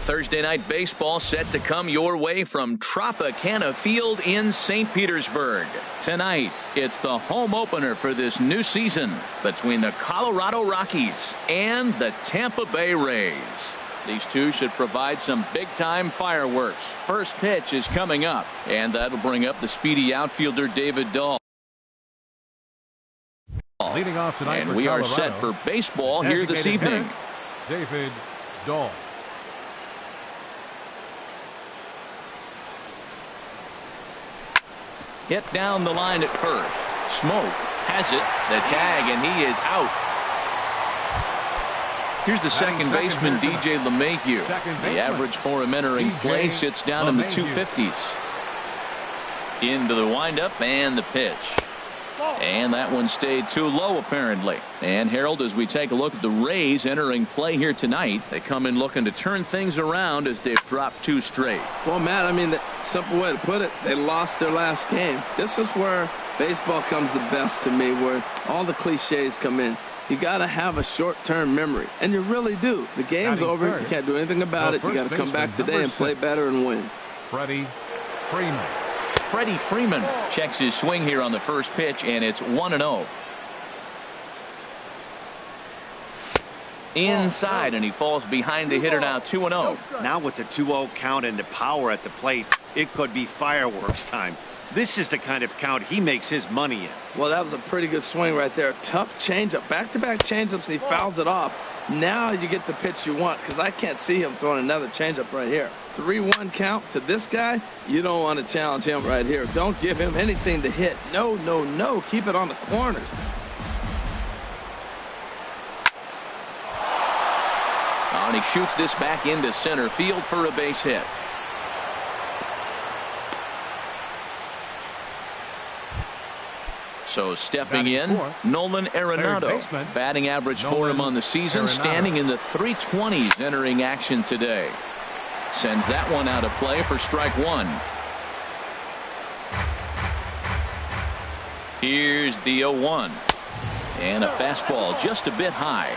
Thursday night baseball set to come your way from Tropicana Field in St. Petersburg. Tonight, it's the home opener for this new season between the Colorado Rockies and the Tampa Bay Rays. These two should provide some big-time fireworks. First pitch is coming up, and that'll bring up the speedy outfielder David Dahl. Leading off tonight, and we are set for baseball here this evening. David Dahl. Hit down the line at first. Smoke has it. The tag, and he is out. Here's the second baseman, DJ LeMahieu. The average for him entering play sits down in the 250s. Into the windup and the pitch. And that one stayed too low, apparently. And Harold, as we take a look at the Rays entering play here tonight, they come in looking to turn things around as they've dropped 2 straight. Well, Matt, I mean, the simple way to put it, they lost their last game. This is where baseball comes the best to me, where all the cliches come in. You got to have a short-term memory, and you really do. The game's over. You can't do anything about it. You got to come back today and play better and win. Freddie Freeman. Freddie Freeman checks his swing here on the first pitch, and it's 1-0. Inside, and he falls behind the hitter now, 2-0. Now with the 2-0 count and the power at the plate, it could be fireworks time. This is the kind of count he makes his money in. Well, that was a pretty good swing right there. Tough changeup. Back-to-back changeups, he fouls it off. Now you get the pitch you want, because I can't see him throwing another changeup right here. 3-1 count to this guy. You don't want to challenge him right here. Don't give him anything to hit. No, no, no. Keep it on the corners. And he shoots this back into center field for a base hit. So stepping in, Nolan Arenado. Batting average for him on the season, standing in the 320s entering action today. Sends that one out of play for strike 1. Here's the 0-1. And a fastball just a bit high.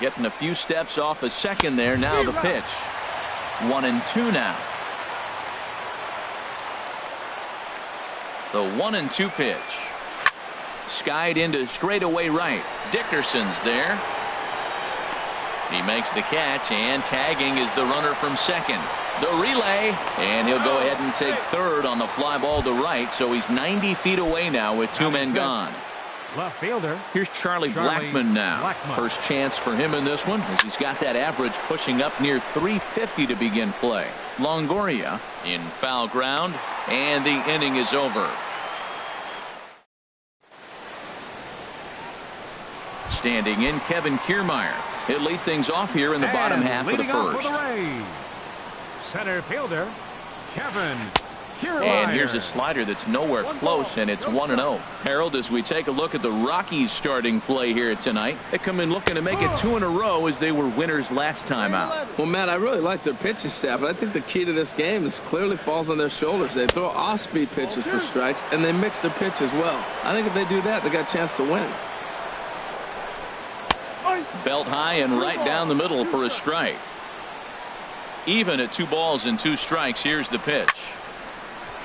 Getting a few steps off a second there. Now the pitch. 1-2 now. The 1-2 pitch. Skied into straightaway right. Dickerson's there. He makes the catch, and tagging is the runner from second. The relay, and he'll go ahead and take third on the fly ball to right, so he's 90 feet away now with 2 men gone. Left fielder. Here's Charlie Blackmon now. First chance for him in this one, as he's got that average pushing up near 350 to begin play. Longoria in foul ground, and the inning is over. Standing in, Kevin Kiermaier. He'll lead things off here in the bottom half of the first. Center fielder, Kevin Kiermaier. And here's a slider that's nowhere close, and it's 1-0. Harold, as we take a look at the Rockies starting play here tonight, they come in looking to make it 2 in a row as they were winners last time out. Well, Matt, I really like their pitching staff, but I think the key to this game is clearly falls on their shoulders. They throw off-speed pitches for strikes, and they mix their pitch as well. I think if they do that, they got a chance to win. Belt high and right down the middle for a strike. Even at 2 balls and 2 strikes. Here's the pitch.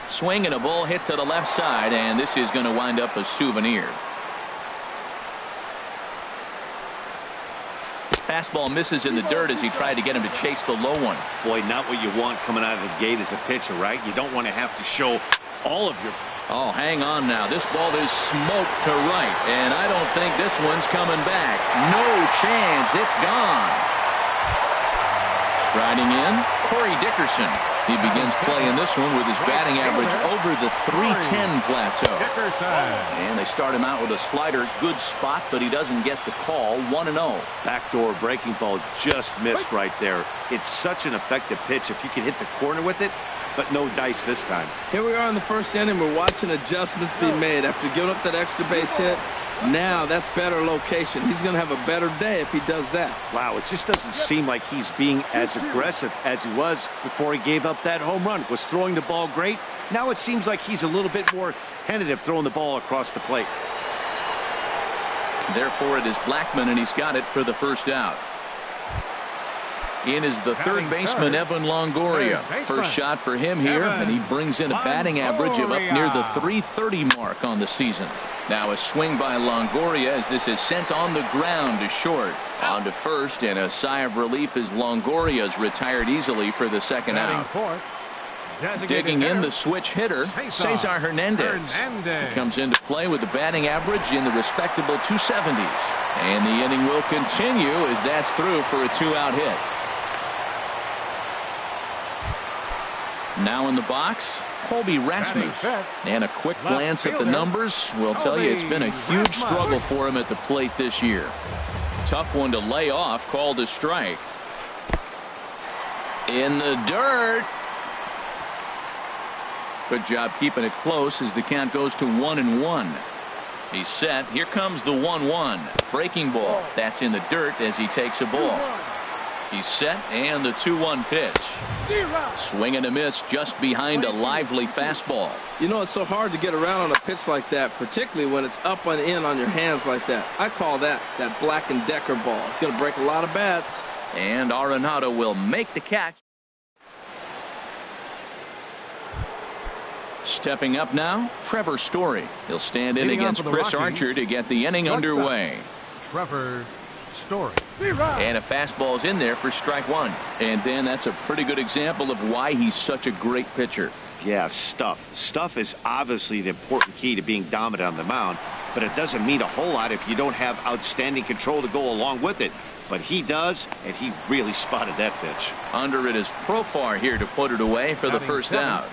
Swing and a ball hit to the left side, and this is going to wind up a souvenir. Fastball misses in the dirt as he tried to get him to chase the low one. Boy, not what you want coming out of the gate as a pitcher, right? You don't want to have to show all of your... Oh, hang on now. This ball is smoked to right, and I don't think this one's coming back. No chance. It's gone. Striding in, Corey Dickerson. He begins playing this one with his batting average over the 310 plateau. And they start him out with a slider. Good spot, but he doesn't get the call. 1-0. Backdoor breaking ball just missed right there. It's such an effective pitch if you can hit the corner with it, but no dice this time. Here we are in the first inning. We're watching adjustments be made after giving up that extra base hit. Now that's better location. He's going to have a better day if he does that. Wow, it just doesn't seem like he's being as aggressive as he was before he gave up that home run. Was throwing the ball great. Now it seems like he's a little bit more tentative throwing the ball across the plate. Therefore, it is Blackmon, and he's got it for the first out. In is the third baseman, Evan Longoria. First shot for him here, and he brings in a batting average of up near the .330 mark on the season. Now a swing by Longoria as this is sent on the ground to short. On to first, and a sigh of relief as Longoria's retired easily for the second out. Digging in the switch hitter, Cesar Hernandez. He comes into play with a batting average in the respectable 270s. And the inning will continue as that's through for a 2-out hit. Now in the box, Colby Rasmus. And a quick glance at the numbers will tell you it's been a huge struggle for him at the plate this year. Tough one to lay off, called a strike. In the dirt. Good job keeping it close as the count goes to 1-1. He's set. Here comes the 1-1. Breaking ball. That's in the dirt as he takes a ball. He's set, and the 2-1 pitch. Swing and a miss just behind a lively fastball. You know, it's so hard to get around on a pitch like that, particularly when it's up and in on your hands like that. I call that Black & Decker ball. It's going to break a lot of bats. And Arenado will make the catch. Stepping up now, Trevor Story. He'll stand in against Chris Archer to get the inning underway. Trevor Story. And a fastball's in there for strike one. And Dan, that's a pretty good example of why he's such a great pitcher. Yeah, stuff. Stuff is obviously the important key to being dominant on the mound, but it doesn't mean a whole lot if you don't have outstanding control to go along with it. But he does, and he really spotted that pitch. Under it is Profar here to put it away for the first out.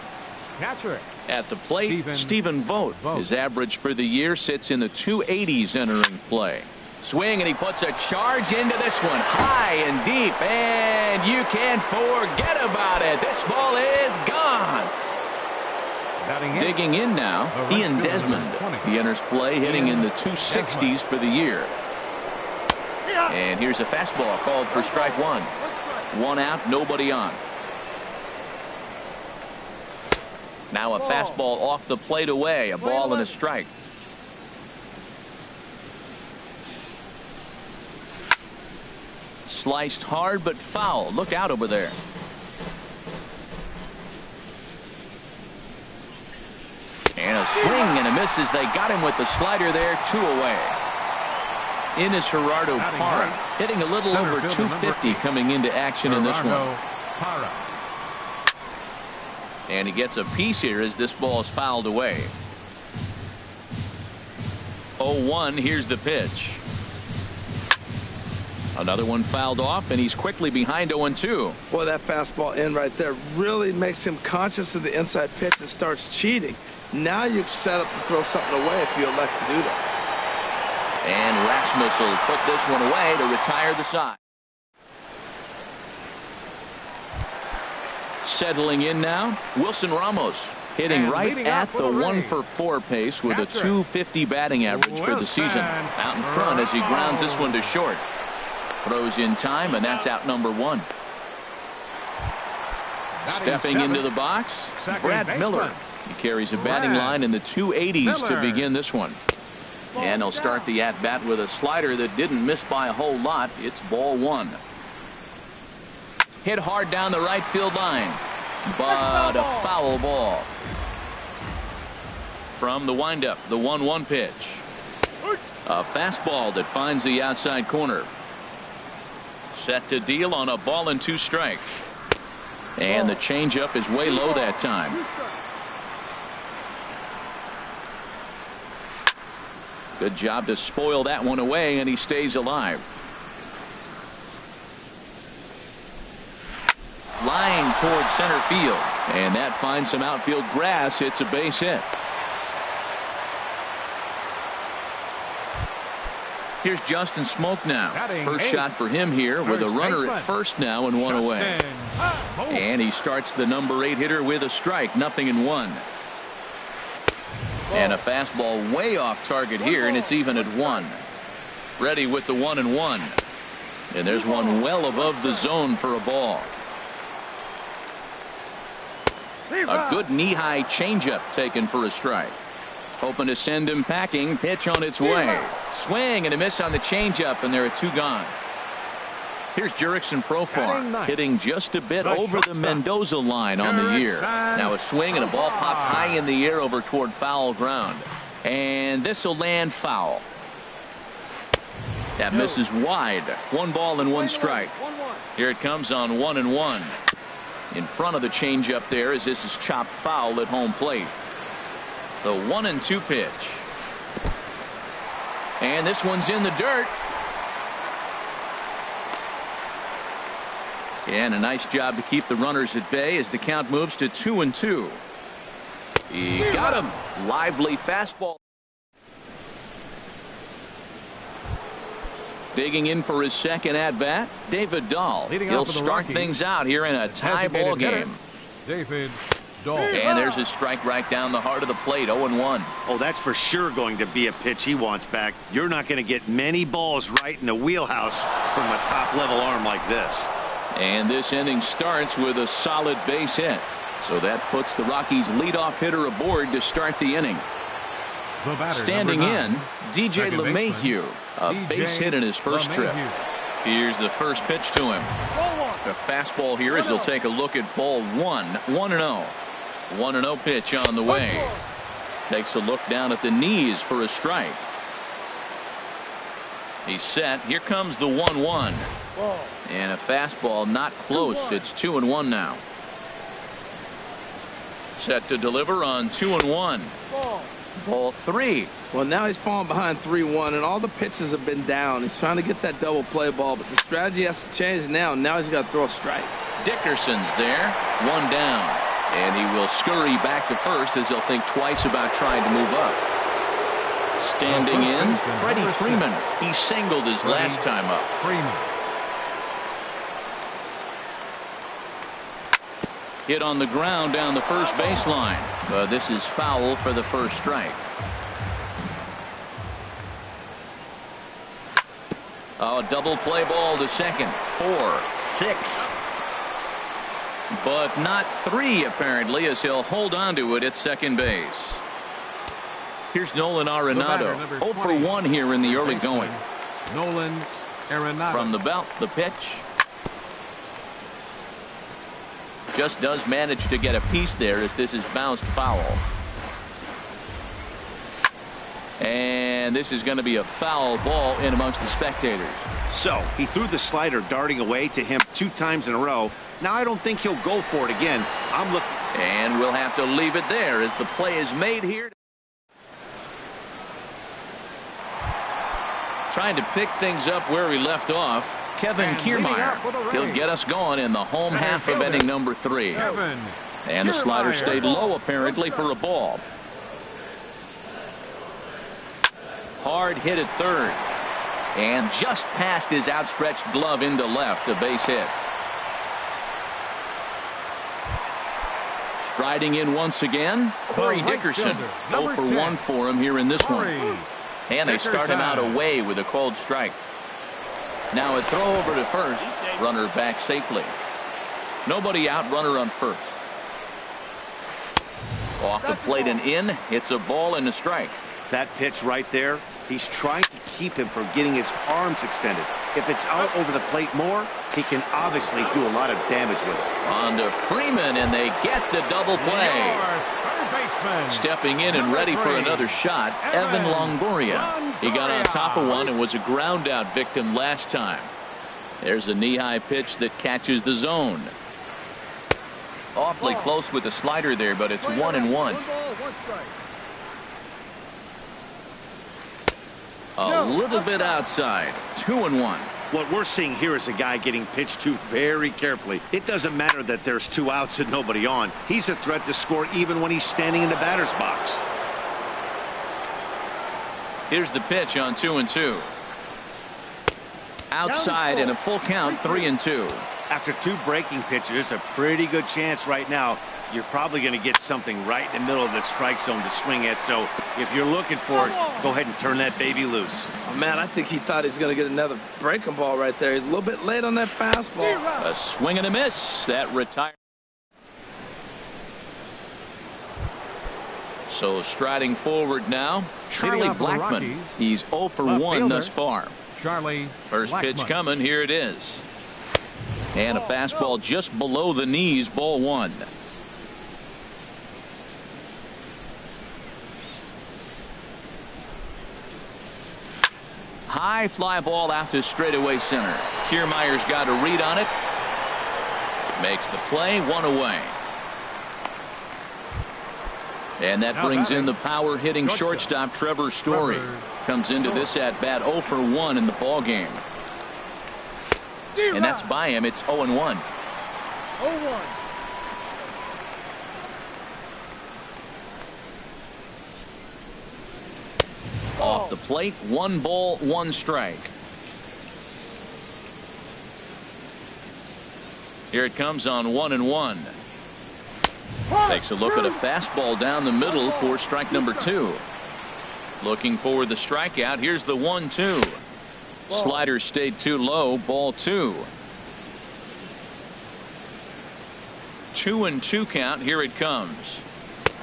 Catcher. At the plate, Stephen Vogt. His average for the year sits in the 280s entering play. Swing, and he puts a charge into this one, high and deep, and you can't forget about it. This ball is gone. Digging in now, Ian Desmond. He enters play hitting in the 260s for the year. And here's a fastball called for strike one. 1 out, nobody on. Now a fastball off the plate away, a ball and a strike. Sliced hard but foul. Look out over there. And a swing and a miss as they got him with the slider there. 2 away. In is Gerardo Parra, hitting a little over 250 coming into action in this one. And he gets a piece here as this ball is fouled away. 0-1, here's the pitch. Another one fouled off, and he's quickly behind 0-2. Boy, that fastball in right there really makes him conscious of the inside pitch and starts cheating. Now you've set up to throw something away if you elect to do that. And Rasmus will put this one away to retire the side. Settling in now, Wilson Ramos. Hitting right at the 1-for-4 pace with a 250 batting average for the season. Out in front as he grounds this one to short. Throws in time, and that's out number 1. Stepping into the box, Brad Miller. He carries a batting line in the 280s to begin this one. And he'll start the at-bat with a slider that didn't miss by a whole lot. It's ball 1. Hit hard down the right field line, but a foul ball. From the windup, the 1-1 pitch. A fastball that finds the outside corner. Set to deal on a ball and 2 strikes. And the changeup is way low that time. Good job to spoil that one away, and he stays alive. Line towards center field, and that finds some outfield grass. It's a base hit. Here's Justin Smoke now. First shot for him here with a runner at first now and 1 away. And he starts the number 8 hitter with a strike. 0-1. And a fastball way off target here, and it's even at 1. Ready with the 1-1. And there's one well above the zone for a ball. A good knee-high changeup taken for a strike. Hoping to send him packing. Pitch on its way. Swing and a miss on the changeup, and there are 2 gone. Here's Jurickson Profar hitting just a bit over the Mendoza line on the year. Now a swing and a ball popped high in the air over toward foul ground. And this will land foul. That misses wide. 1 ball and 1 strike. Here it comes on 1-1. In front of the changeup there as this is chopped foul at home plate. The 1-2 pitch. And this one's in the dirt. And a nice job to keep the runners at bay as the count moves to 2-2. He got him. Lively fastball. Digging in for his second at-bat, David Dahl. He'll start things out here in a tie ball game. David Dahl. And there's his strike right down the heart of the plate, 0-1. Oh, that's for sure going to be a pitch he wants back. You're not going to get many balls right in the wheelhouse from a top-level arm like this. And this inning starts with a solid base hit. So that puts the Rockies' leadoff hitter aboard to start the inning. Standing in, DJ LeMahieu. A base hit in his first trip. Here's the first pitch to him. A fastball here as he'll take a look at ball 1. 1-0. 1-0 pitch on the way. Takes a look down at the knees for a strike. He's set. Here comes the 1-1. And a fastball not close. It's 2-1 now. Set to deliver on 2-1. Ball 3. Well, now he's falling behind 3-1, and all the pitches have been down. He's trying to get that double play ball, but the strategy has to change now. Now he's got to throw a strike. Dickerson's there. 1 down. And he will scurry back to first as he'll think twice about trying to move up. Standing in, Freddie Freeman. He singled his last time up. Hit on the ground down the first baseline. This is foul for the first strike. Oh, double play ball to second. 4, 6. But not 3 apparently as he'll hold on to it at second base. Here's Nolan Arenado. 0 for 1 here in the early going. Nolan Arenado. From the belt, the pitch. Just does manage to get a piece there as this is bounced foul. And this is going to be a foul ball in amongst the spectators. So he threw the slider darting away to him 2 times in a row. Now I don't think he'll go for it again. I'm looking. And we'll have to leave it there as the play is made here. Trying to pick things up where he left off. Kevin Kiermaier. He'll get us going in the home half of inning number 3. And the slider stayed low apparently for a ball. Hard hit at third. And just past his outstretched glove into left, a base hit. Striding in once again, Corey Dickerson. 0 for 1 for him here in this one. And they start him out away with a cold strike. Now a throw over to first. Runner back safely. Nobody out, runner on first. Off the plate and in. It's a ball and a strike. That pitch right there, he's trying to keep him from getting his arms extended. If it's out over the plate more, he can obviously do a lot of damage with it. On to Freeman, and they get the double play. Stepping in and ready for another shot, Evan Longoria. He got on top of one and was a ground out victim last time. There's a knee-high pitch that catches the zone. Awfully close with the slider there, but it's 1-1. A little bit outside. 2-1. What we're seeing here is a guy getting pitched to very carefully. It doesn't matter that there's 2 outs and nobody on. He's a threat to score even when he's standing in the batter's box. Here's the pitch on 2-2. Outside in a full count, 3-2. After 2 breaking pitches, there's a pretty good chance right now you're probably going to get something right in the middle of the strike zone to swing at. So if you're looking for it, go ahead and turn that baby loose. Oh, man, I think he thought he's going to get another breaking ball right there. He's a little bit late on that fastball. A swing and a miss. That retired. So striding forward now, Charlie Blackmon. He's 0 for 1 thus far. Charlie First Blackmon. pitch coming. Here it is. And a fastball just below the knees, ball 1. High fly ball out to straightaway center. Kiermaier's got a read on it. Makes the play, 1 away. And that brings in the power hitting shortstop Trevor Story. Comes into this at bat 0 for 1 in the ball game. And that's by him. It's 0 and 1. 0-1. Off the plate, 1 ball, 1 strike. Here it comes on 1 and 1. Takes a look at a fastball down the middle for strike number 2. Looking for the strikeout. Here's the 1-2. Slider stayed too low. Ball 2. 2-2 count. Here it comes.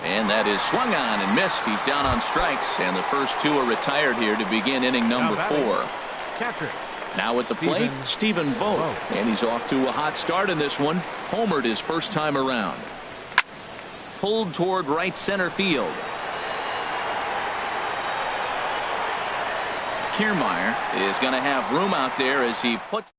And that is swung on and missed. He's down on strikes, and the first 2 are retired here to begin inning number 4. Catcher. Now at the plate, Stephen Vogt. And he's off to a hot start in this one. Homered his first time around. Pulled toward right center field. Kiermaier is going to have room out there as he puts.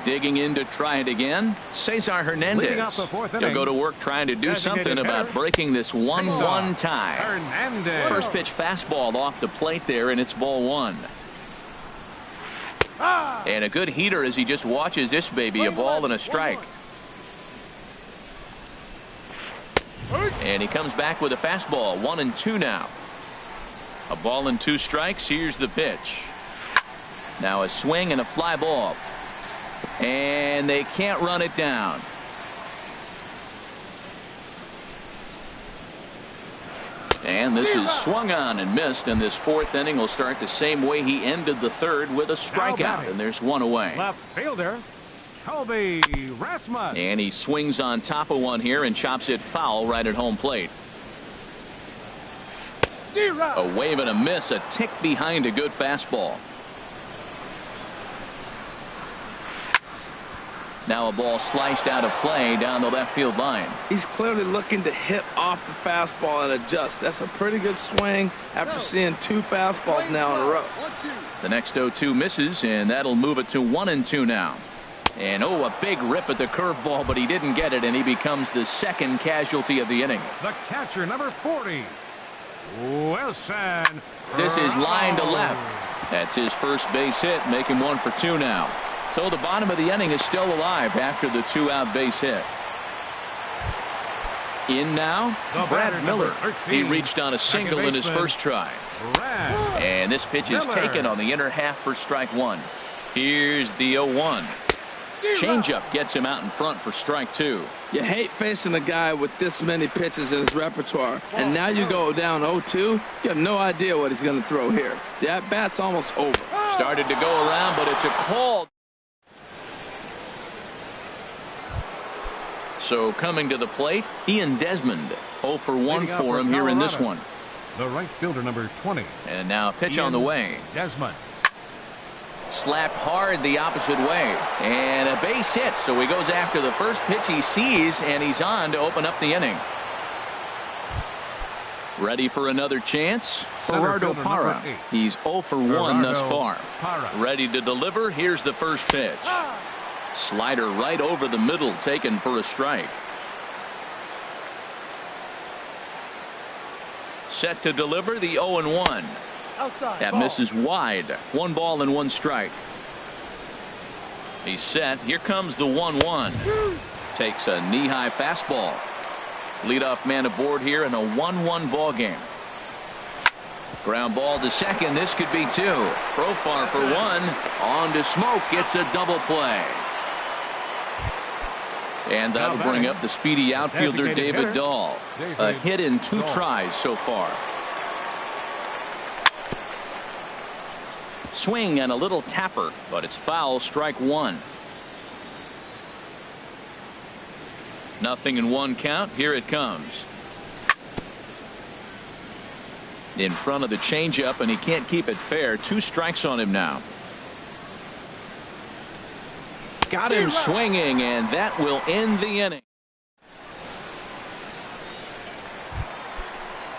Digging in to try it again. Cesar Hernandez. He'll go to work trying to do something about breaking this 1-1 tie. Hernandez. First pitch fastball off the plate there, and it's ball 1. And a good heater as he just watches this baby, a ball and a strike. And he comes back with a fastball, 1-2 now. A ball and 2 strikes. Here's the pitch. Now a swing and a fly ball. And they can't run it down. And this is swung on and missed, and this 4th inning will start the same way he ended the 3rd with a strikeout, and there's 1 away. Left fielder, Colby Rasmus. And he swings on top of one here and chops it foul right at home plate. A wave and a miss, a tick behind a good fastball. Now a ball sliced out of play down the left field line. He's clearly looking to hit off the fastball and adjust. That's a pretty good swing after seeing 2 fastballs now in a row. The next 0-2 misses, and that'll move it to 1-2 now. And a big rip at the curveball, but he didn't get it, and he becomes the 2nd casualty of the inning. The catcher, number 40, Wilson. This is line to left. That's his first base hit, making 1 for 2 now. So the bottom of the inning is still alive after the 2-out base hit. In now, Brad Miller. He reached on a single in his first try. And this pitch is taken on the inner half for strike 1. Here's the 0-1. Changeup gets him out in front for strike 2. You hate facing a guy with this many pitches in his repertoire, and now you go down 0-2. You have no idea what he's going to throw here. The at-bat's almost over. Started to go around, but it's a call. So coming to the plate, Ian Desmond. 0 for 1 for him here in this one. The right fielder, number 20. And now a pitch on the way. Desmond. Slapped hard the opposite way. And a base hit. So he goes after the first pitch he sees, and he's on to open up the inning. Ready for another chance? Gerardo Parra. He's 0 for 1 thus far. Ready to deliver. Here's the first pitch. Slider right over the middle, taken for a strike. Set to deliver the 0-1. Outside. That misses wide. 1 ball and 1 strike. He's set. Here comes the 1-1. Takes a knee-high fastball. Leadoff man aboard here in a 1-1 ball game. Ground ball to second. This could be 2. Profar for 1. On to Smoke. Gets a double play. And that'll bring up the speedy outfielder David Dahl. A hit in 2 tries so far. Swing and a little tapper, but it's foul, strike 1. 0-1 count. Here it comes. In front of the changeup, and he can't keep it fair. 2 strikes on him now. Got him swinging, and that will end the inning.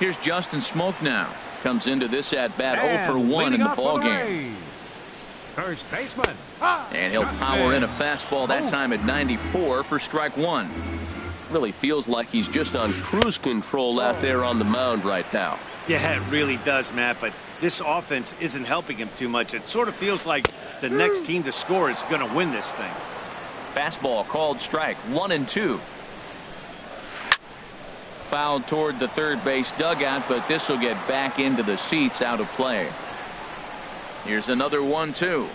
Here's Justin Smoke now. Comes into this at bat 0 for 1 in the ballgame. First baseman. And he'll power in a fastball that time at 94 for strike 1. Really feels like he's just on cruise control out there on the mound right now. Yeah, it really does, Matt, but this offense isn't helping him too much. It sort of feels like the next team to score is going to win this thing. Fastball called strike 1-2. Fouled toward the third base dugout, but this will get back into the seats, out of play. Here's another 1-2.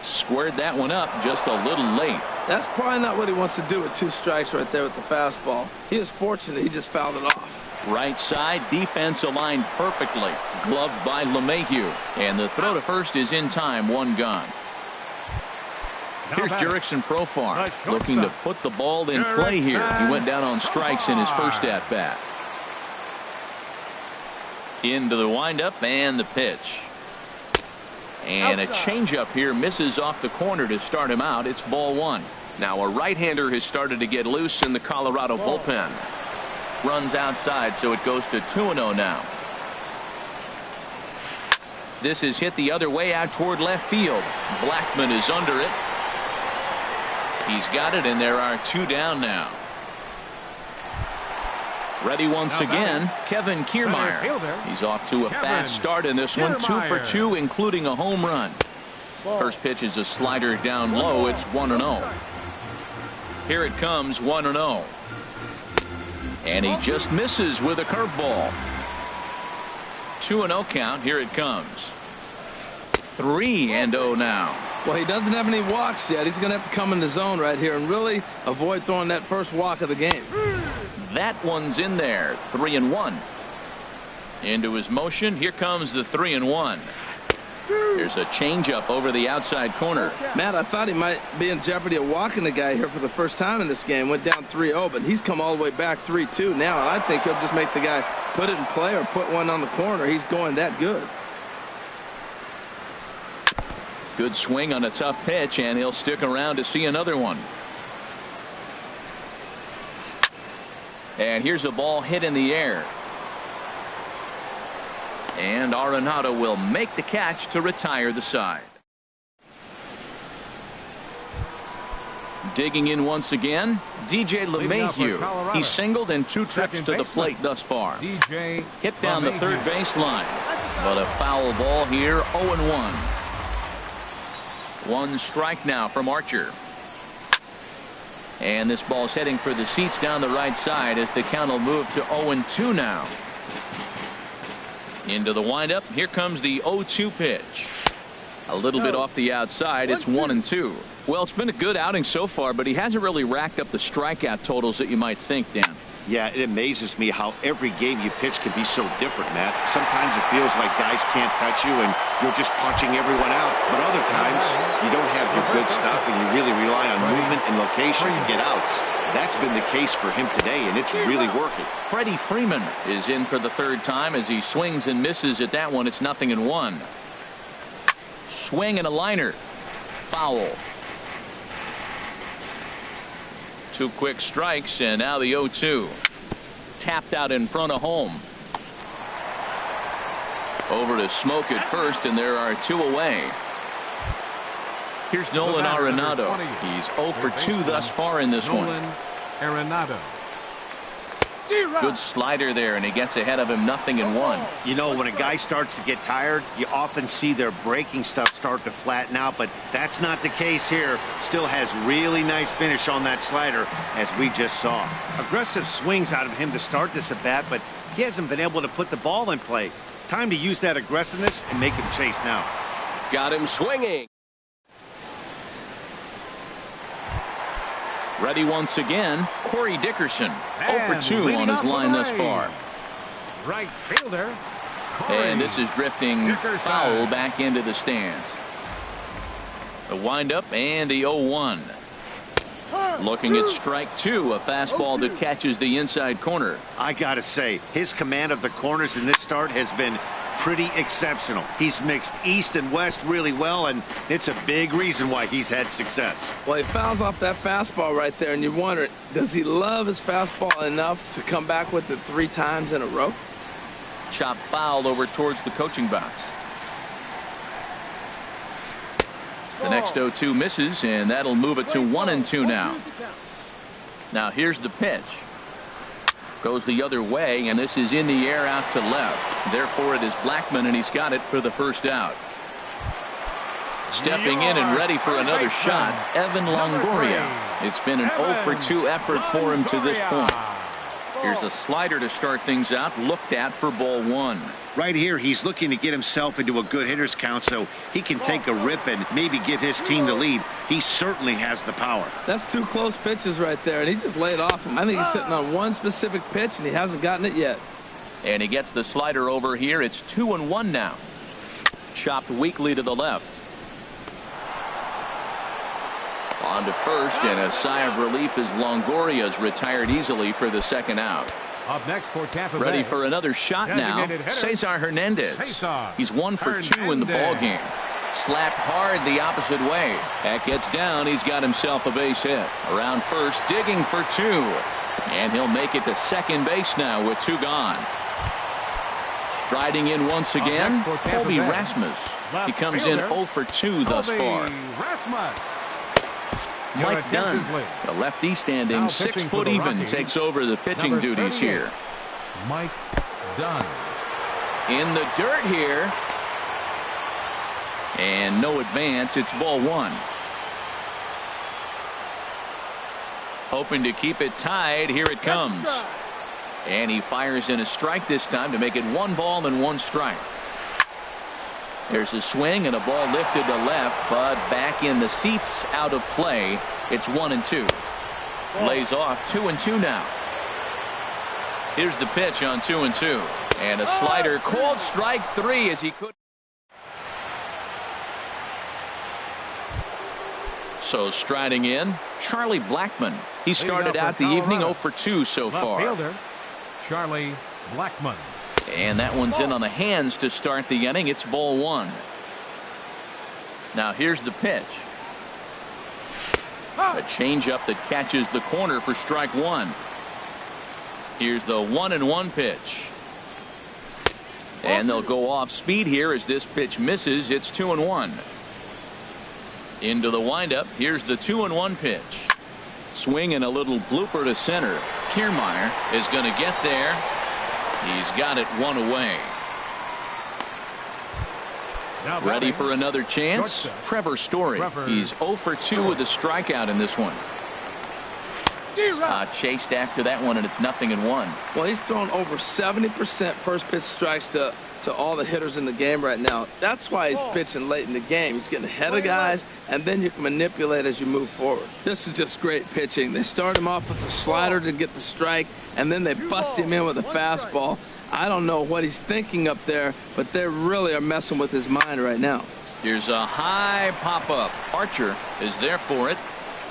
Squared that one up just a little late. That's probably not what he wants to do with 2 strikes right there with the fastball. He is fortunate he just fouled it off. Right side, defense aligned perfectly. Gloved by LeMahieu. And the throw to first is in time, 1 gone. Here's Jurickson Profar looking to put the ball in play here. He went down on strikes in his first at bat. Into the windup and the pitch. And a changeup here misses off the corner to start him out. It's ball 1. Now a right-hander has started to get loose in the Colorado bullpen. Runs outside, so it goes to 2-0 now. This is hit the other way out toward left field. Blackman is under it. He's got it, and there are 2 down now. Ready once again, Kevin Kiermaier. He's off to a fast start in this one. 2 for 2, including a home run. First pitch is a slider down low. It's 1-0. Here it comes, 1-0. And he just misses with a curveball. 2-0 count. Here it comes. 3-0 now. Well, he doesn't have any walks yet. He's going to have to come in the zone right here and really avoid throwing that first walk of the game. That one's in there. 3-1. Into his motion. Here comes the 3-1. There's a changeup over the outside corner. Matt, I thought he might be in jeopardy of walking the guy here for the first time in this game. Went down 3-0, but he's come all the way back 3-2 now, and I think he'll just make the guy put it in play or put one on the corner. He's going that good. Good swing on a tough pitch, and he'll stick around to see another one. And here's a ball hit in the air. And Arenado will make the catch to retire the side. Digging in once again, DJ LeMahieu. He's singled in 2 trips to the plate thus far. Hit down the third baseline, but a foul ball here. 0-1. 1 strike now from Archer. And this ball's heading for the seats down the right side as the count will move to 0-2 now. Into the windup. Here comes the 0-2 pitch. A little bit off the outside. It's 1-2. Well, it's been a good outing so far, but he hasn't really racked up the strikeout totals that you might think, Dan. Yeah, it amazes me how every game you pitch can be so different, Matt. Sometimes it feels like guys can't touch you and you're just punching everyone out. But other times you don't have your good stuff and you really rely on movement and location to get outs. That's been the case for him today, and it's really working. Freddie Freeman is in for the 3rd time as he swings and misses at that one. It's 0-1. Swing and a liner. Foul. 2 quick strikes, and now the 0-2. Tapped out in front of home. Over to Smoke at first, and there are 2 away. Here's Nolan Arenado. He's 0 for 2 thus far in this one. Arenado. Good slider there, and he gets ahead of him. 0-1. You know, when a guy starts to get tired, you often see their breaking stuff start to flatten out, but that's not the case here. Still has really nice finish on that slider, as we just saw. Aggressive swings out of him to start this at bat, but he hasn't been able to put the ball in play. Time to use that aggressiveness and make him chase now. Got him swinging. Ready once again, Corey Dickerson. 0 for 2 on his line thus far. Right fielder. Corey And this is drifting Dickerson. foul back into the stands. The windup and the 0-1. Looking at strike 2, a fastball that catches the inside corner. I gotta say, his command of the corners in this start has been pretty exceptional. He's mixed east and west really well, and it's a big reason why he's had success. Well, he fouls off that fastball right there, and you wonder, does he love his fastball enough to come back with it 3 times in a row? Chop foul over towards the coaching box. The next 0-2 misses, and that'll move it to 1-2 now. Now here's the pitch. Goes the other way, and this is in the air out to left. Therefore, it is Blackmon, and he's got it for the first out. Stepping in and ready for another shot, Evan Longoria. It's been an 0 for 2 effort for him to this point. Here's a slider to start things out, looked at for ball 1. Right here, he's looking to get himself into a good hitter's count so he can take a rip and maybe give his team the lead. He certainly has the power. That's 2 close pitches right there, and he just laid off him. I think he's sitting on one specific pitch, and he hasn't gotten it yet. And he gets the slider over here. It's 2-1 now. Chopped weakly to the left. On to first, and a sigh of relief as Longoria's retired easily for the second out. Up next for Tampa Ready Bay. for another shot now. Designated hitter, Cesar Hernandez. Cesar He's 1 for 2 in the Hernandez. ball game. Slapped hard the opposite way. That gets down. He's got himself a base hit. Around first, digging for 2. And he'll make it to second base now with 2 gone. Striding in once again, next for Tampa Colby Bay. Rasmus. Left He comes in fielder, 0 for 2 thus Colby far. Rasmus. Mike Dunn, Defensively. the lefty standing Now 6 pitching for foot the even, Rockies, takes over the pitching number duties 38. here. Mike Dunn. In the dirt here. And no advance. It's ball 1. Hoping to keep it tied. Here it comes. And he fires in a strike this time to make it 1 ball and 1 strike. There's a swing and a ball lifted to left, but back in the seats, out of play. It's 1-2. Lays off 2-2 now. Here's the pitch on 2-2. And a slider called strike 3 as he could. So striding in, Charlie Blackmon. He started out the evening 0 for 2 so Left far. fielder, Charlie Blackmon. And that one's in on the hands to start the inning. It's ball 1. Now here's the pitch. A changeup that catches the corner for strike 1. Here's the 1-1 pitch. And they'll go off speed here as this pitch misses. It's 2-1. Into the windup. Here's the 2-1 pitch. Swing and a little blooper to center. Kiermaier is going to get there. He's got it 1 away. Now Ready batting, for another chance? shortstop, Trevor Story. Trevor He's 0 for 2 with a strikeout in this one. Chased after that one, and it's 0-1. Well, he's thrown over 70% first pitch strikes to all the hitters in the game right now. That's why he's pitching late in the game. He's getting ahead of guys, and then you can manipulate as you move forward. This is just great pitching. They start him off with the slider to get the strike, and then they bust him in with a fastball. I don't know what he's thinking up there, but they really are messing with his mind right now. Here's a high pop-up. Archer is there for it.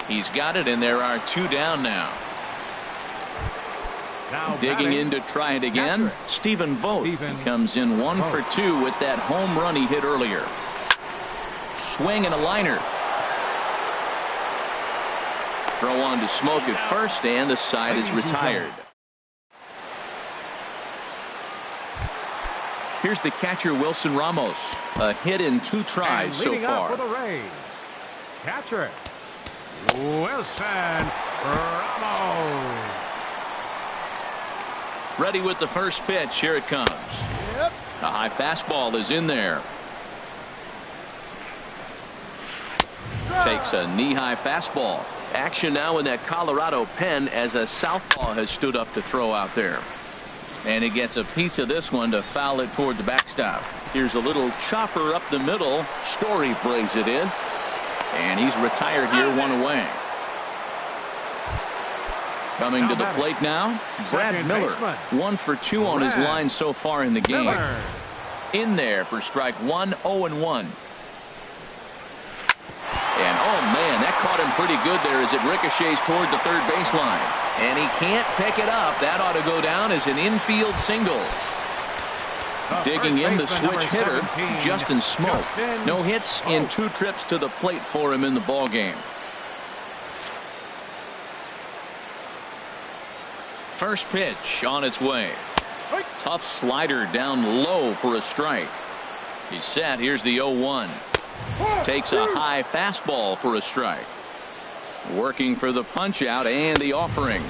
He's got it, and there are 2 down now. now Digging batting, in to try it again, catcher. Stephen Vogt. Stephen He comes in 1 for Vogt. 2 with that home run he hit earlier. Swing and a liner. Throw on to Smoke at first, and the side is retired. Here's the catcher, Wilson Ramos. A hit in 2 tries And so leading up far. for the Rays, catcher Wilson Ramos. Ready with the first pitch. Here it comes. A high fastball is in there. Takes a knee-high fastball. Action now in that Colorado pen as a southpaw has stood up to throw out there. And he gets a piece of this one to foul it toward the backstop. Here's a little chopper up the middle. Story brings it in. And he's retired here 1 away. Coming to the plate now, Brad Second Miller. baseman. 1 for 2 on his Brad line so far in the game. Miller. In there for strike 1, 0-1. And oh man, that caught him pretty good there as it ricochets toward the third baseline. And he can't pick it up. That ought to go down as an infield single. Digging in the switch hitter, Justin Smoke. No hits in 2 trips to the plate for him in the ball game. First pitch on its way. Tough slider down low for a strike. He's set. Here's the 0-1. Takes a high fastball for a strike. Working for the punch out and the offering.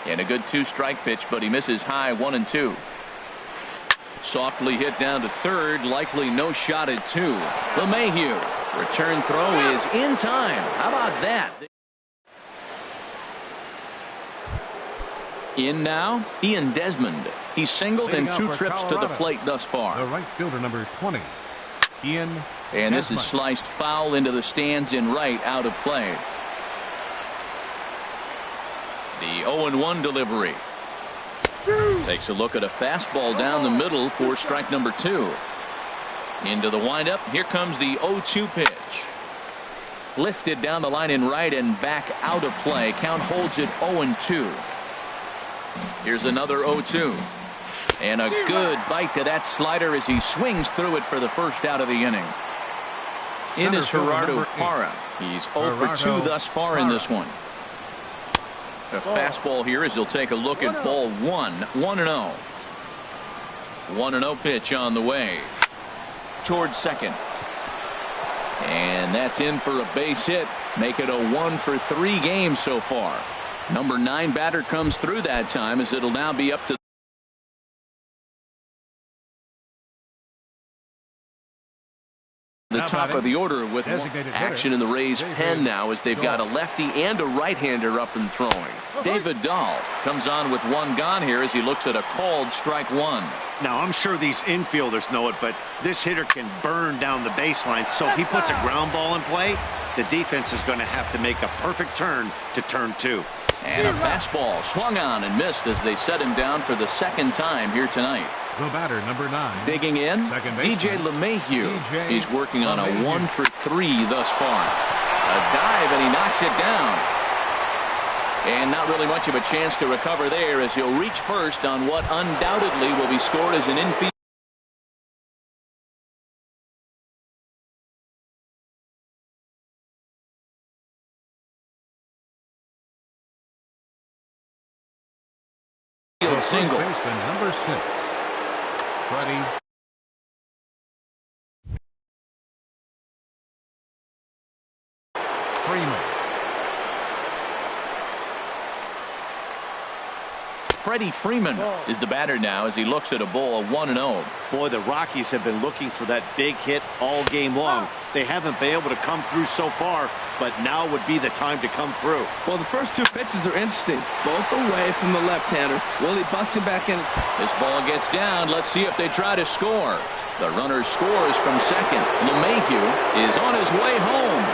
And a good 2-strike pitch, but he misses high 1 and 2. Softly hit down to third, likely no shot at 2. LeMahieu. Return throw is in time. How about that? In now, Ian Desmond. He's singled in 2 trips to the plate thus far. The right fielder, number 20, Ian And this is Desmond. sliced foul into the stands in right, out of play. The 0-1 delivery. Takes a look at a fastball down the middle for strike number 2. Into the windup. Here comes the 0-2 pitch. Lifted down the line in right and back out of play. Count holds it 0-2. Here's another 0-2. And a good bite to that slider as he swings through it for the first out of the inning. In is Gerardo Parra. He's 0 for 2 thus far in this one. A fastball here as he'll take a look at ball 1. 1-0. 1-0 pitch on the way. Towards second. And that's in for a base hit. Make it a 1 for 3 game so far. Number 9 batter comes through that time as it'll now be up to the top of the order with action in the Rays pen now as they've got a lefty and a right-hander up and throwing. David Dahl comes on with 1 gone here as he looks at a called strike 1. Now, I'm sure these infielders know it, but this hitter can burn down the baseline. So if he puts a ground ball in play, the defense is going to have to make a perfect turn to turn 2. And a fastball swung on and missed as they set him down for the 2nd time here tonight. The batter, number 9. Digging in, DJ LeMahieu. He's working on a 1 for 3 thus far. A dive and he knocks it down. And not really much of a chance to recover there as he'll reach first on what undoubtedly will be scored as an infield single. Baseman, number 6, Freddie Freeman. Freddie Freeman is the batter now as he looks at a ball 1-0. Boy, the Rockies have been looking for that big hit all game long. They haven't been able to come through so far, but now would be the time to come through. Well, the first 2 pitches are interesting. Both away from the left-hander. Will he bust him back in? This ball gets down. Let's see if they try to score. The runner scores from second. LeMahieu is on his way home.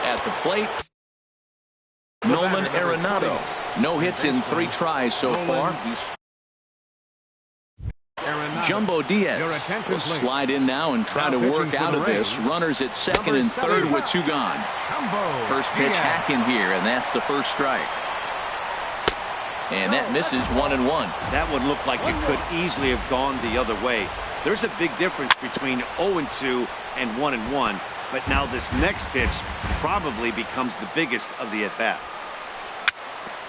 At the plate, Nolan Arenado. No hits in 3 tries so far. Jumbo Diaz will slide in now and try to work out of this. Runners at second and third with 2 gone. First pitch hack in here, and that's the first strike. And that misses 1-1. That one looked like it could easily have gone the other way. There's a big difference between 0-2 and 1-1, but now this next pitch probably becomes the biggest of the at-bat.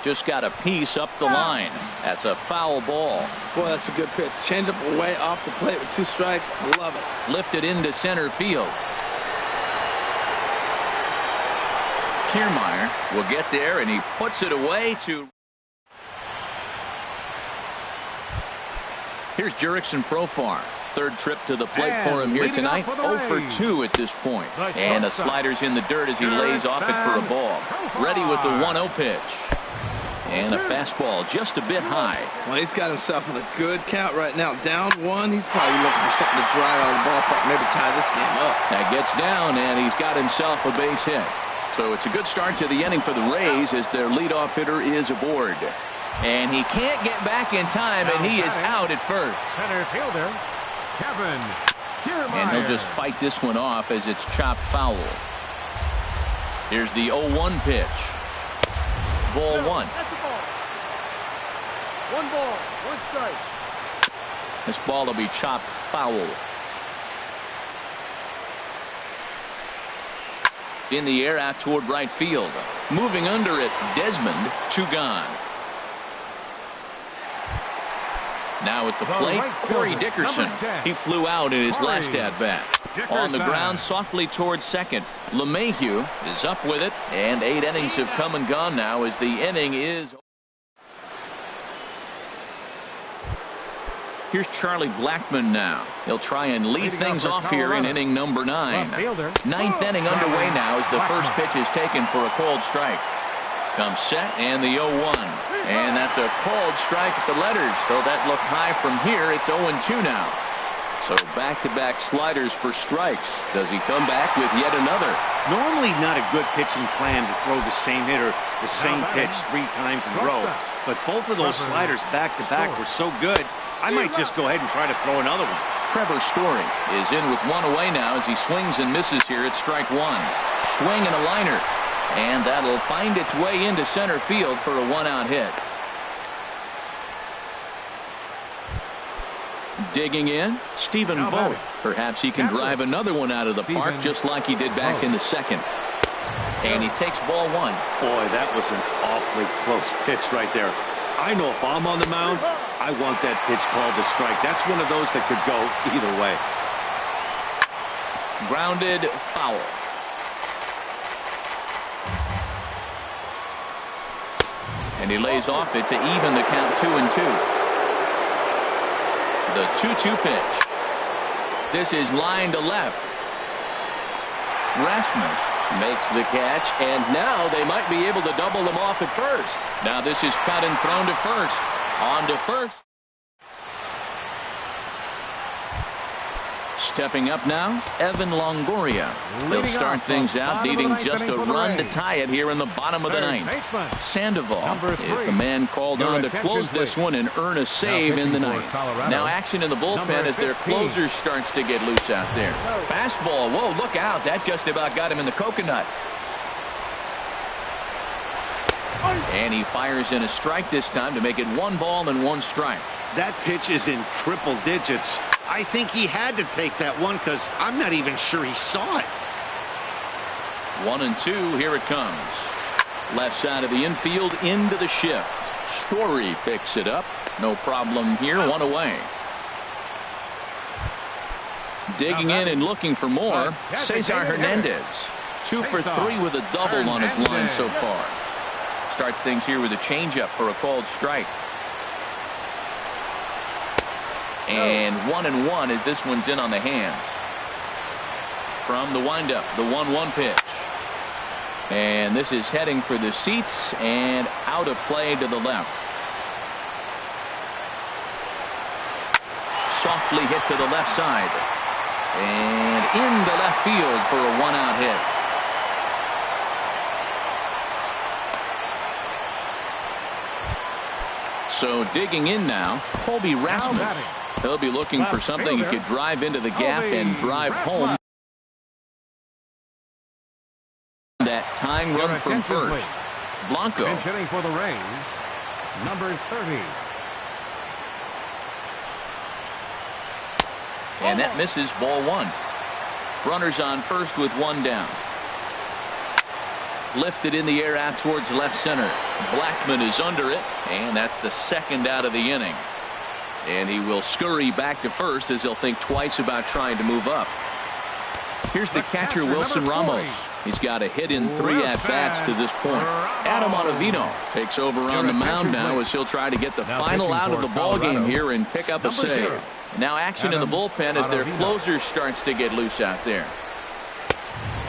Just got a piece up the line. That's a foul ball. Boy, that's a good pitch. Change up away off the plate with 2 strikes. Love it. Lifted into center field. Kiermaier will get there, and he puts it away to... Here's Jurickson Profar. 3rd trip to the plate for him here tonight. 0 for 2 at this point. And the slider's in the dirt as he lays off it for a ball. Ready with the 1-0 pitch. And a fastball just a bit high. Well, he's got himself in a good count right now. Down 1. He's probably looking for something to drive out of the ballpark. Maybe tie this game up. That gets down, and he's got himself a base hit. So it's a good start to the inning for the Rays as their leadoff hitter is aboard. And he can't get back in time, and he is out at first. Center fielder, Kevin. And he'll just fight this one off as it's chopped foul. Here's the 0-1 pitch. Ball one. That's a ball. One ball, one strike. This ball will be chopped foul. In the air out toward right field. Moving under it, Desmond, 2 gone. Now at the plate, Corey Dickerson. He flew out in his last at-bat. On the ground, softly towards second. LeMahieu is up with it, and 8 innings have come and gone now as the inning is. Here's Charlie Blackmon now. He'll try and lead things off here in inning number 9. 9th inning underway now as the first pitch is taken for a called strike. Comes set and the 0-1. And that's a called strike at the letters. Though that looked high from here, it's 0-2 now. So back-to-back sliders for strikes. Does he come back with yet another? Normally not a good pitching plan to throw the same hitter the same pitch 3 times in a row. But both of those sliders back-to-back were so good, I might just go ahead and try to throw another one. Trevor Story is in with 1 away now as he swings and misses here at strike 1. Swing and a liner. And that'll find its way into center field for a 1-out hit. Digging in, Stephen Vogt. Perhaps he can drive another one out of the park just like he did back in the second. And he takes ball 1. Boy, that was an awfully close pitch right there. I know if I'm on the mound, I want that pitch called a strike. That's one of those that could go either way. Grounded foul. And he lays off it to even the count 2-2. The 2-2 pitch. This is line to left. Rasmus makes the catch, and now they might be able to double them off at first. Now this is cut and thrown to first. On to first. Stepping up now, Evan Longoria. They'll start things out needing just a run to tie it here in the bottom of the 9th. Sandoval is the man called on to close this one and earn a save in the 9th. Now action in the bullpen as their closer starts to get loose out there. Fastball, whoa, look out. That just about got him in the coconut. And he fires in a strike this time to make it 1 ball and 1 strike. That pitch is in triple digits. I think he had to take that one because I'm not even sure he saw it. 1-2, here it comes. Left side of the infield into the shift. Story picks it up. No problem here, 1 away. Digging in and looking for more, Cesar Hernandez. 2 for 3 with a double on his line so far. Starts things here with a changeup for a called strike. And 1-1 as this one's in on the hands. From the windup, the 1-1 pitch. And this is heading for the seats and out of play to the left. Softly hit to the left side. And into left field for a 1-out hit. So digging in now, Colby Rasmus. He'll be looking for something he could drive into the gap and drive home. That tying run from first. Blanco. Hitting for the Rays, number 30. And that misses ball 1. Runners on first with 1 down. Lifted in the air out towards left center. Blackmon is under it, and that's the 2nd out of the inning. And he will scurry back to first as he'll think twice about trying to move up. Here's the catcher, Wilson Ramos. He's got a hit in 3 at-bats to this point. Adam Ottavino takes over on the mound now as he'll try to get the final out of the ballgame here and pick up a save. Now action in the bullpen as their closer starts to get loose out there.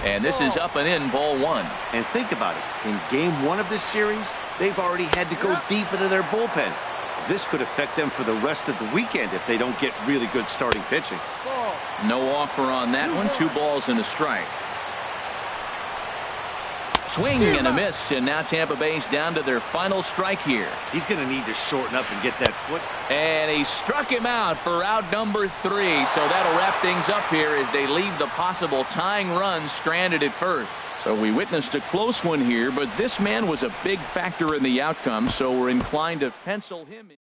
And this is up and in, ball 1. And think about it. In game 1 of this series, they've already had to go deep into their bullpen. This could affect them for the rest of the weekend if they don't get really good starting pitching. No offer on that one. 2 balls and a strike. Swing and a miss, and now Tampa Bay's down to their final strike here. He's going to need to shorten up and get that foot. And he struck him out for out number 3. So that'll wrap things up here as they leave the possible tying run stranded at first. So we witnessed a close one here, but this man was a big factor in the outcome, so we're inclined to pencil him in.